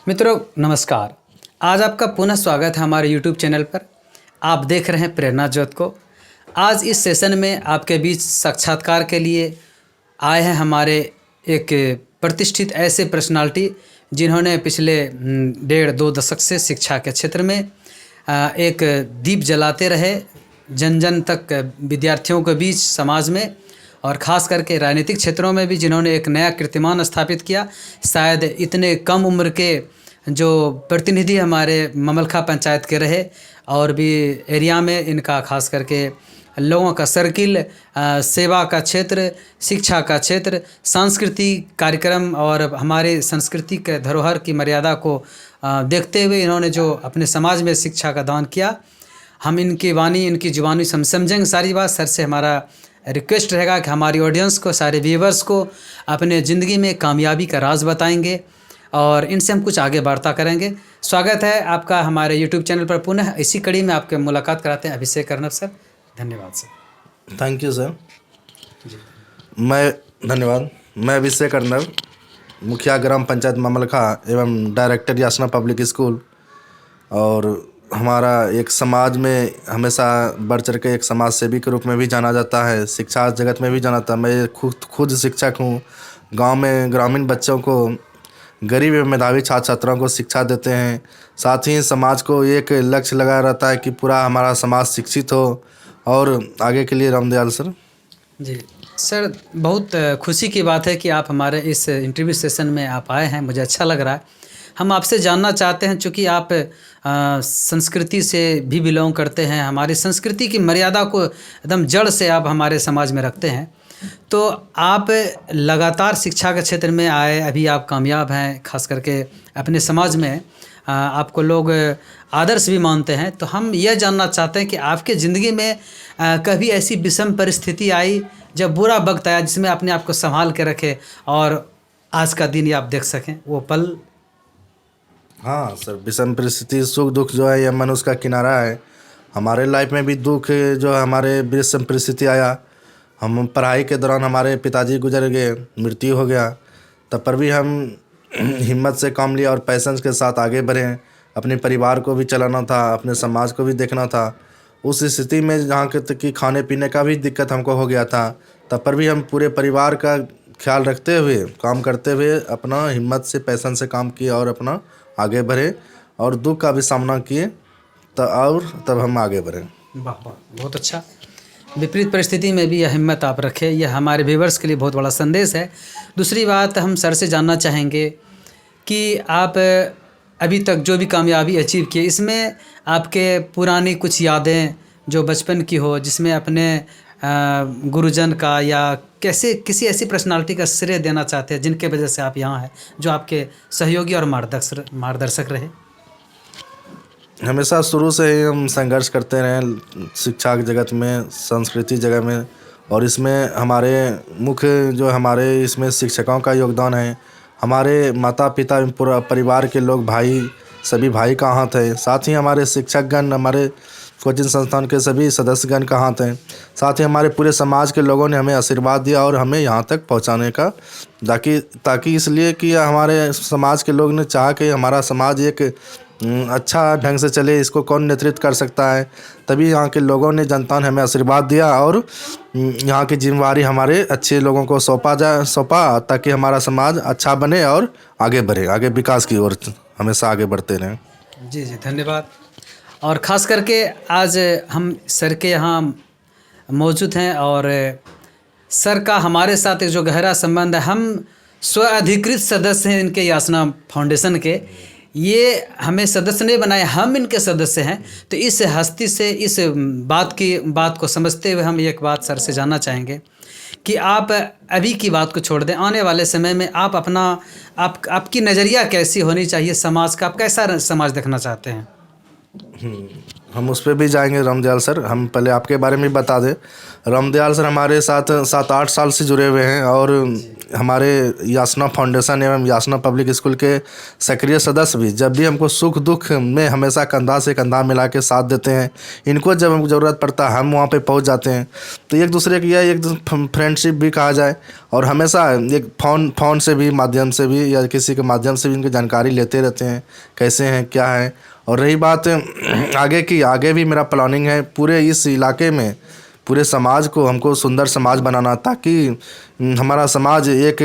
मित्रों नमस्कार। आज आपका पुनः स्वागत है हमारे YouTube चैनल पर। आप देख रहे हैं प्रेरणा ज्योत को। आज इस सेशन में आपके बीच साक्षात्कार के लिए आए हैं हमारे एक प्रतिष्ठित ऐसे पर्सनालिटी जिन्होंने पिछले 1.5-2 दशक से शिक्षा के क्षेत्र में एक दीप जलाते रहे, जन जन तक विद्यार्थियों के बीच, समाज में और ख़ास करके राजनीतिक क्षेत्रों में भी जिन्होंने एक नया कीर्तिमान स्थापित किया। शायद इतने कम उम्र के जो प्रतिनिधि हमारे ममलखा पंचायत के रहे और भी एरिया में इनका खास करके लोगों का सर्किल, सेवा का क्षेत्र, शिक्षा का क्षेत्र, सांस्कृतिक कार्यक्रम और हमारे संस्कृति के धरोहर की मर्यादा को देखते हुए इन्होंने जो अपने समाज में शिक्षा का दान किया, हम इनकी वाणी, इनकी जुबानी समझेंगे सारी बात। सर से हमारा रिक्वेस्ट रहेगा कि हमारी ऑडियंस को, सारे व्यूवर्स को अपने ज़िंदगी में कामयाबी का राज बताएंगे और इनसे हम कुछ आगे वार्ता करेंगे। स्वागत है आपका हमारे YouTube चैनल पर पुनः। इसी कड़ी में आपके मुलाकात कराते हैं अभिषेक अर्नब सर। धन्यवाद सर। Thank you sir. धन्यवाद। मैं अभिषेक अर्नब, मुखिया ग्राम पंचायत ममलखा एवं डायरेक्टर यासना पब्लिक स्कूल। और हमारा एक समाज में हमेशा बढ़ चढ़ के एक समाज सेवी के रूप में भी जाना जाता है, शिक्षा जगत में भी जाना जाता है। मैं खुद शिक्षक हूँ। गांव में ग्रामीण बच्चों को, गरीब एवं मेधावी छात्र छात्राओं को शिक्षा देते हैं। साथ ही समाज को एक लक्ष्य लगा रहता है कि पूरा हमारा समाज शिक्षित हो और आगे के लिए रामदयाल सर। जी सर, बहुत खुशी की बात है कि आप हमारे इस इंटरव्यू सेशन में आप आए हैं। मुझे अच्छा लग रहा है। हम आपसे जानना चाहते हैं, चूँकि आप संस्कृति से भी बिलोंग करते हैं, हमारी संस्कृति की मर्यादा को एकदम जड़ से आप हमारे समाज में रखते हैं, तो आप लगातार शिक्षा के क्षेत्र में आए, अभी आप कामयाब हैं, खास करके अपने समाज में आपको लोग आदर्श भी मानते हैं। तो हम यह जानना चाहते हैं कि आपके ज़िंदगी में कभी ऐसी विषम परिस्थिति आई जब बुरा वक्त आया जिसमें अपने आप को संभाल के रखे और आज का दिन आप देख सकें, वो पल? हाँ सर, विषम परिस्थिति, सुख दुख जो है यह मनुष्य का किनारा है। हमारे लाइफ में भी दुख जो हमारे विषम परिस्थिति आया। हम पढ़ाई के दौरान हमारे पिताजी गुजर गए, मृत्यु हो गया, तब पर भी हम हिम्मत से काम लिया और पैशन के साथ आगे बढ़े। अपने परिवार को भी चलाना था, अपने समाज को भी देखना था। उस स्थिति में जहाँ तक कि खाने पीने का भी दिक्कत हमको हो गया था, तब पर भी हम पूरे परिवार का ख्याल रखते हुए, काम करते हुए अपना हिम्मत से, पैशन से काम किए और अपना आगे बढ़े और दुख का भी सामना किए तब हम आगे बढ़े। वाह वाह, बहुत अच्छा। विपरीत परिस्थिति में भी यह हिम्मत आप रखें, यह हमारे व्यूवर्स के लिए बहुत बड़ा संदेश है। दूसरी बात, हम सर से जानना चाहेंगे कि आप अभी तक जो भी कामयाबी अचीव किए, इसमें आपके पुरानी कुछ यादें जो बचपन की हो, जिसमें अपने गुरुजन का या कैसे किसी ऐसी पर्सनालिटी का श्रेय देना चाहते हैं जिनके वजह से आप यहाँ हैं, जो आपके सहयोगी और मार्गदर्शक रहे? हमेशा शुरू से ही हम संघर्ष करते रहे शिक्षा के जगत में, संस्कृति जगह में, और इसमें हमारे मुख्य जो हमारे इसमें शिक्षकों का योगदान है। हमारे माता पिता पूरा परिवार के लोग, भाई, सभी भाई का हाथ है। साथ ही हमारे शिक्षकगण, हमारे कोचिंग संस्थान के सभी सदस्यगण का हाथ हैं। साथ ही हमारे पूरे समाज के लोगों ने हमें आशीर्वाद दिया और हमें यहाँ तक पहुँचाने का, ताकि इसलिए कि हमारे समाज के लोग ने चाहा कि हमारा समाज एक अच्छा ढंग से चले, इसको कौन नेतृत्व कर सकता है। तभी यहाँ के लोगों ने, जनता ने हमें आशीर्वाद दिया और यहाँ की जिम्मेवारी हमारे अच्छे लोगों को सौंपा ताकि हमारा समाज अच्छा बने और आगे बढ़े, आगे विकास की ओर हमेशा आगे बढ़ते रहें। जी जी, धन्यवाद। और ख़ास करके आज हम सर के यहाँ मौजूद हैं और सर का हमारे साथ एक जो गहरा संबंध है, हम स्व अधिकृत सदस्य हैं इनके यासना फाउंडेशन के। ये हमें सदस्य नहीं बनाए, हम इनके सदस्य हैं। तो इस हस्ती से, इस बात को समझते हुए हम एक बात सर से जानना चाहेंगे कि आप अभी की बात को छोड़ दें, आने वाले समय में आप आपकी नज़रिया कैसी होनी चाहिए समाज का? आप कैसा समाज देखना चाहते हैं? हम उस पर भी जाएंगे। रामदयाल सर, हम पहले आपके बारे में बता दें। रामदयाल सर हमारे साथ 7-8 साल से जुड़े हुए हैं और हमारे यासना फाउंडेशन एवं यासना पब्लिक स्कूल के सक्रिय सदस्य भी। जब भी हमको सुख दुख में हमेशा कंधा से कंधा मिला के साथ देते हैं। इनको जब हमको ज़रूरत पड़ता है हम वहाँ पे पहुँच जाते हैं। तो एक दूसरे की यह एक फ्रेंडशिप भी कहा जाए और हमेशा एक फ़ोन से भी माध्यम से भी या किसी के माध्यम से भी इनकी जानकारी लेते रहते हैं, कैसे हैं क्या है। और रही बात आगे की, आगे भी मेरा प्लानिंग है पूरे इस इलाके में पूरे समाज को हमको सुंदर समाज बनाना, ताकि हमारा समाज एक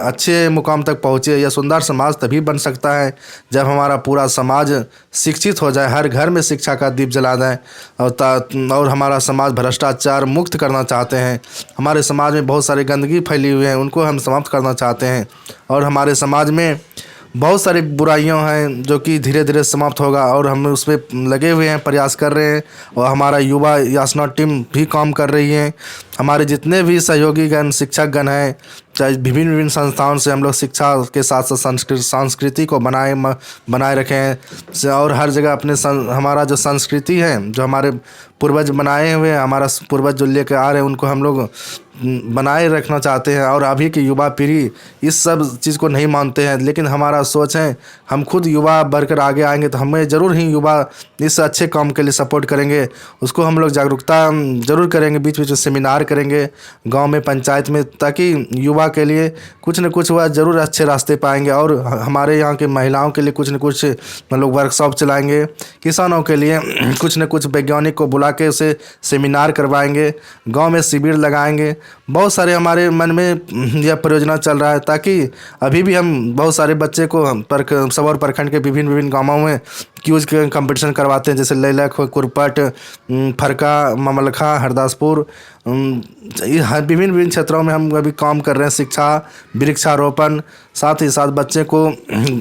अच्छे मुकाम तक पहुँचे। यह सुंदर समाज तभी बन सकता है जब हमारा पूरा समाज शिक्षित हो जाए, हर घर में शिक्षा का दीप जला दें और हमारा समाज भ्रष्टाचार मुक्त करना चाहते हैं। हमारे समाज में बहुत सारी गंदगी फैली हुई है, उनको हम समाप्त करना चाहते हैं। और हमारे समाज में बहुत सारी बुराइयां हैं जो कि धीरे धीरे समाप्त होगा और हम उस पर लगे हुए हैं, प्रयास कर रहे हैं। और हमारा युवा यासना टीम भी काम कर रही है। हमारे जितने भी सहयोगी गण शिक्षक गण हैं, चाहे विभिन्न विभिन्न संस्थाओं से हम लोग शिक्षा के साथ साथ संस्कृति को बनाए रखे हैं। और हर जगह अपने हमारा जो संस्कृति है, जो हमारे पूर्वज बनाए हुए हैं, हमारा पूर्वज जो लेकर आ रहे हैं, उनको हम लोग बनाए रखना चाहते हैं। और अभी की युवा पीढ़ी इस सब चीज़ को नहीं मानते हैं, लेकिन हमारा सोच है हम खुद युवा बढ़कर आगे आएंगे तो हमें ज़रूर ही युवा इस अच्छे काम के लिए सपोर्ट करेंगे। उसको हम लोग जागरूकता ज़रूर करेंगे, बीच बीच में सेमिनार करेंगे गांव में, पंचायत में, ताकि युवा के लिए कुछ न कुछ वह ज़रूर अच्छे रास्ते पाएंगे। और हमारे यहाँ के महिलाओं के लिए कुछ न कुछ हम लोग वर्कशॉप चलाएँगे। किसानों के लिए कुछ न कुछ वैज्ञानिक को बुला के उसे सेमिनार करवाएंगे, गाँव में शिविर लगाएंगे। बहुत सारे हमारे मन में यह परियोजना चल रहा है, ताकि अभी भी हम बहुत सारे बच्चे को सबौर प्रखंड के विभिन्न गाँवों में क्यूज के कंपटीशन करवाते हैं, जैसे लैलख, कुरपट, फरका, ममलखा, हरदासपुर। विभिन्न क्षेत्रों में हम अभी काम कर रहे हैं। शिक्षा, वृक्षारोपण, साथ ही साथ बच्चे को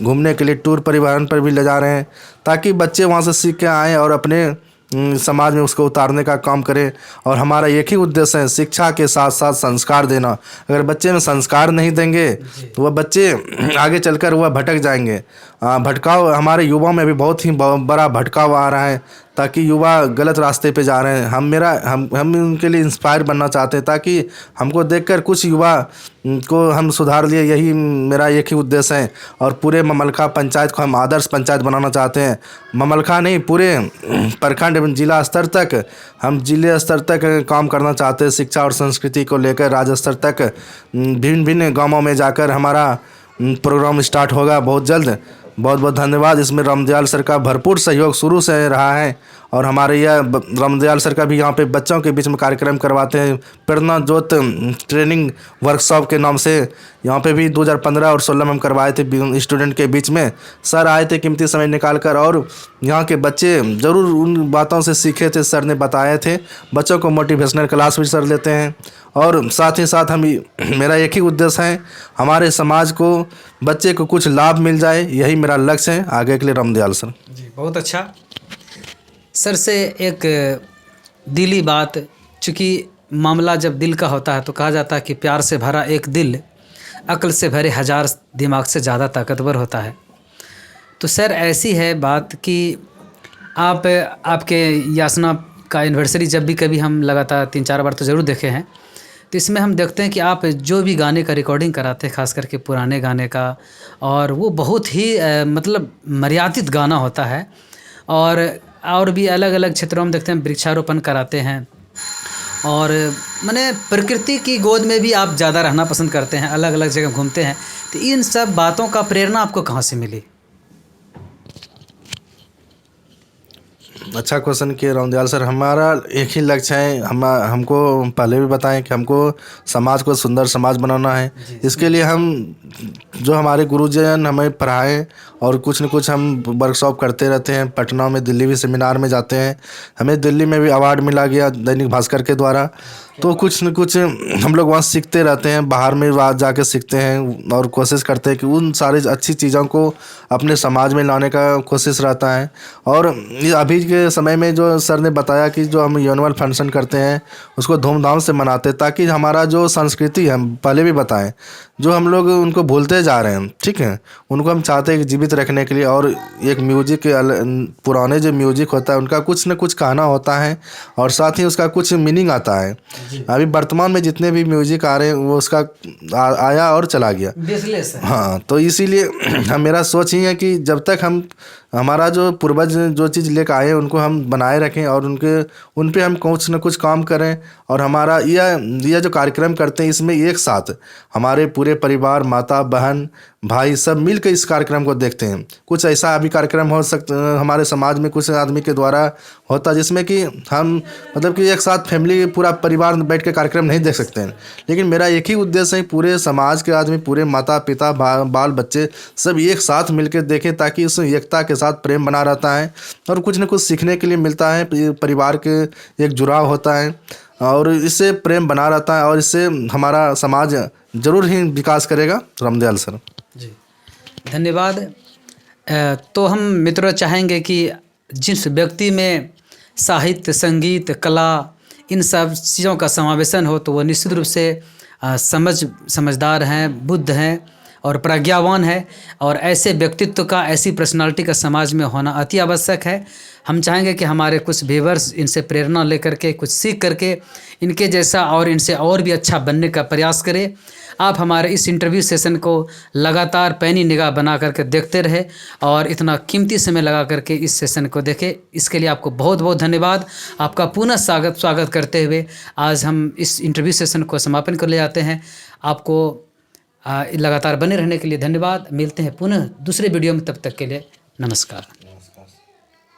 घूमने के लिए टूर परिवहन पर भी ले जा रहे हैं, ताकि बच्चे वहाँ से सीख के आएँ और अपने समाज में उसको उतारने का काम करें। और हमारा एक ही उद्देश्य है, शिक्षा के साथ साथ संस्कार देना। अगर बच्चे में संस्कार नहीं देंगे तो वह बच्चे आगे चलकर वह भटक जाएंगे। भटकाव हमारे युवाओं में भी बहुत ही बड़ा भटकाव आ रहा है, ताकि युवा गलत रास्ते पे जा रहे हैं। हम उनके लिए इंस्पायर बनना चाहते हैं, ताकि हमको देखकर कुछ युवा को हम सुधार लिए। यही मेरा एक ही उद्देश्य है। और पूरे ममलखा पंचायत को हम आदर्श पंचायत बनाना चाहते हैं। ममलखा नहीं, पूरे प्रखंड एवं जिला स्तर तक हम जिले स्तर तक काम करना चाहते हैं। शिक्षा और संस्कृति को लेकर राज्य स्तर तक भिन्न गाँवों में जाकर हमारा प्रोग्राम स्टार्ट होगा बहुत जल्द। बहुत बहुत धन्यवाद। इसमें रामदयाल सर का भरपूर सहयोग शुरू से रहा है। और हमारे यह रामदयाल सर का भी यहाँ पे बच्चों के बीच में कार्यक्रम करवाते हैं, प्रेरणा ज्योत ट्रेनिंग वर्कशॉप के नाम से। यहाँ पे भी 2015 और 16 में हम करवाए थे स्टूडेंट के बीच में। सर आए थे कीमती समय निकाल कर, और यहाँ के बच्चे ज़रूर उन बातों से सीखे थे, सर ने बताए थे। बच्चों को मोटिवेशनल क्लास भी सर लेते हैं। और साथ ही साथ मेरा एक ही उद्देश्य है, हमारे समाज को, बच्चे को कुछ लाभ मिल जाए, यही मेरा लक्ष्य है आगे के लिए। रामदयाल सर जी, बहुत अच्छा। सर से एक दिली बात, चूँकि मामला जब दिल का होता है तो कहा जाता है कि प्यार से भरा एक दिल अक्ल से भरे 1000 दिमाग से ज़्यादा ताकतवर होता है। तो सर ऐसी है बात कि आपके यासना का एनिवर्सरी जब भी कभी हम लगातार 3-4 बार तो ज़रूर देखे हैं, तो इसमें हम देखते हैं कि आप जो भी गाने का रिकॉर्डिंग कराते हैं, खास करके पुराने गाने का, और वो बहुत ही मतलब मर्यादित गाना होता है। और भी अलग अलग क्षेत्रों में देखते हैं वृक्षारोपण कराते हैं, और माने प्रकृति की गोद में भी आप ज़्यादा रहना पसंद करते हैं, अलग अलग जगह घूमते हैं। तो इन सब बातों का प्रेरणा आपको कहाँ से मिली? अच्छा क्वेश्चन किए रामदयाल सर। हमारा एक ही लक्ष्य है, हमको पहले भी बताएं कि हमको समाज को सुंदर समाज बनाना है। इसके लिए हम जो हमारे गुरुजन हमें पढ़ाएं, और कुछ न कुछ हम वर्कशॉप करते रहते हैं। पटना में, दिल्ली भी सेमिनार में जाते हैं। हमें दिल्ली में भी अवार्ड मिला गया दैनिक भास्कर के द्वारा। तो कुछ न कुछ हम लोग वहाँ सीखते रहते हैं, बाहर में वहाँ जाके सीखते हैं और कोशिश करते हैं कि उन सारी अच्छी चीज़ों को अपने समाज में लाने का कोशिश रहता है। और ये अभी के समय में जो सर ने बताया कि जो हम एनुअल फंक्शन करते हैं उसको धूमधाम से मनाते हैं, ताकि हमारा जो संस्कृति है, हम पहले भी बताएं, जो हम लोग उनको भूलते जा रहे हैं, ठीक है, उनको हम चाहते हैं कि जीवित रखने के लिए। और एक म्यूजिक के पुराने जो म्यूजिक होता है उनका कुछ न कुछ कहना होता है और साथ ही उसका कुछ मीनिंग आता है। अभी वर्तमान में जितने भी म्यूजिक आ रहे हैं वो उसका आया और चला गया। हाँ, तो इसीलिए मेरा सोच ही है कि जब तक हम हमारा जो पूर्वज जो चीज़ लेकर आए उनको हम बनाए रखें और उन पे हम कुछ न कुछ काम करें। और हमारा यह जो कार्यक्रम करते हैं इसमें एक साथ हमारे पूरे परिवार, माता बहन भाई सब मिलकर इस कार्यक्रम को देखते हैं। कुछ ऐसा अभी कार्यक्रम हो सकता हमारे समाज में कुछ आदमी के द्वारा होता है जिसमें कि हम मतलब कि एक साथ फैमिली पूरा परिवार बैठ के कार्यक्रम नहीं देख सकते हैं, लेकिन मेरा एक ही उद्देश्य है पूरे समाज के आदमी, पूरे माता पिता बाल बच्चे सब एक साथ मिलकर देखें, ताकि उसमें एकता के साथ प्रेम बना रहता है और कुछ न कुछ सीखने के लिए मिलता है। परिवार के एक जुड़ाव होता है और इससे प्रेम बना रहता है और इससे हमारा समाज जरूर ही विकास करेगा। रामदयाल सर जी धन्यवाद। तो हम मित्रों चाहेंगे कि जिस व्यक्ति में साहित्य, संगीत, कला इन सब चीज़ों का समावेशन हो तो वो निश्चित रूप से समझदार हैं, बुद्ध हैं और प्रज्ञावान है। और ऐसे व्यक्तित्व का, ऐसी पर्सनालिटी का समाज में होना अति आवश्यक है। हम चाहेंगे कि हमारे कुछ व्यूअर्स इनसे प्रेरणा लेकर के, कुछ सीख करके इनके जैसा और इनसे और भी अच्छा बनने का प्रयास करें। आप हमारे इस इंटरव्यू सेशन को लगातार पैनी निगाह बना करके देखते रहे और इतना कीमती समय लगा करके इस सेशन को देखें, इसके लिए आपको बहुत बहुत धन्यवाद। आपका पुनः स्वागत करते हुए आज हम इस इंटरव्यू सेशन को समापन कर ले जाते हैं। आपको लगातार बने रहने के लिए धन्यवाद। मिलते हैं पुनः दूसरे वीडियो में, तब तक के लिए नमस्कार।